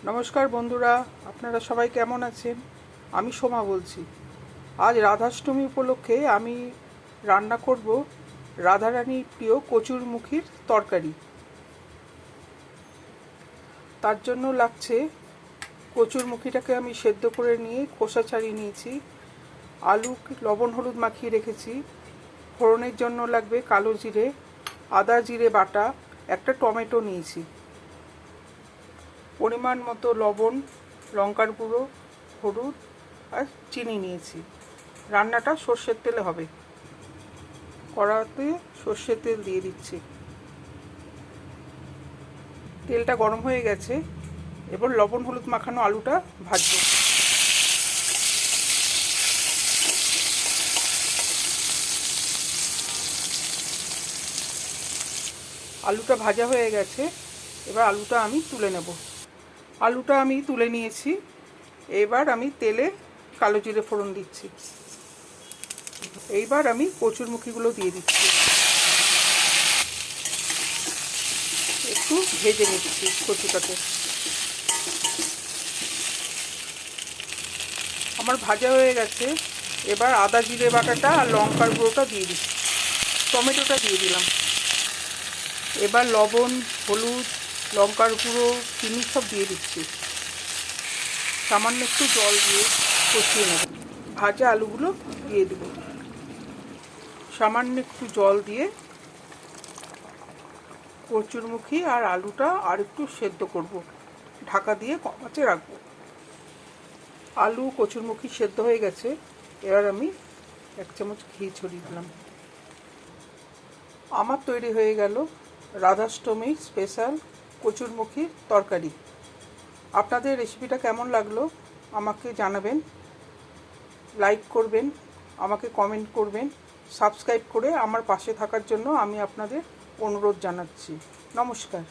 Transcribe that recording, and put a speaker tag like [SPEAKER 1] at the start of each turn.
[SPEAKER 1] নমস্কার বন্ধুরা, আপনারা সবাই কেমন আছেন? আমি সোমা বলছি। আজ রাধাষ্টমী উপলক্ষে আমি রান্না করব রাধারানীর প্রিয় কচুরমুখির তরকারি। তার জন্য লাগছে কচুরমুখিটাকে আমি সেদ্ধ করে নিয়ে খোসা ছাড়িয়ে নিয়েছি, আলু লবণ হলুদ মাখিয়ে রেখেছি, ফোড়নের জন্য লাগবে কালো জিরে, আদা জিরে বাটা, একটা টমেটো নিয়েছি, পরিমাণ মতো লবণ, লঙ্কার গুঁড়ো, হলুদ আর চিনি নিয়েছি। রান্নাটা সর্ষের তেলে হবে। কড়াতে সর্ষের তেল দিয়ে দিচ্ছি। তেলটা গরম হয়ে গেছে, এবার লবণ হলুদ মাখানো আলুটা ভাজবো। আলুটা ভাজা হয়ে গেছে, এবার আলুটা আমি তুলে নেব। আলুটা আমি তুলে নিয়েছি, এবার আমি তেলে কালো জিরে ফোড়ন দিচ্ছি। এইবার আমি কচুরমুখিগুলো দিয়ে দিচ্ছি, একটু ভেজে নিচ্ছি কচুটাকে। আমার ভাজা হয়ে গেছে, এবার আদা জিরে বাটাটা আর লঙ্কার গুঁড়োটা দিয়ে দিচ্ছি, টমেটোটা দিয়ে দিলাম। এবার লবণ হলুদ লঙ্কার গুঁড়ো চিনি সব দিয়ে দিচ্ছি। সামান্য একটু জল দিয়ে কষিয়ে নেব। ভাজা আলুগুলো দিয়ে দেব, সামান্য একটু জল দিয়ে কচুরমুখি আর আলুটা আর একটু সেদ্ধ করব, ঢাকা দিয়ে কম আঁচে রাখবো। আলু কচুরমুখি সেদ্ধ হয়ে গেছে, এবার আমি 1 চামচ ঘি ছড়িয়ে দিলাম। আমার তৈরি হয়ে গেল রাধাষ্টমীর স্পেশাল কচুরমুখির তরকারি। আপনাদের রেসিপিটা কেমন লাগলো আমাকে জানাবেন, লাইক করবেন, আমাকে কমেন্ট করবেন, সাবস্ক্রাইব করে আমার পাশে থাকার জন্য আমি আপনাদের অনুরোধ জানাচ্ছি। নমস্কার।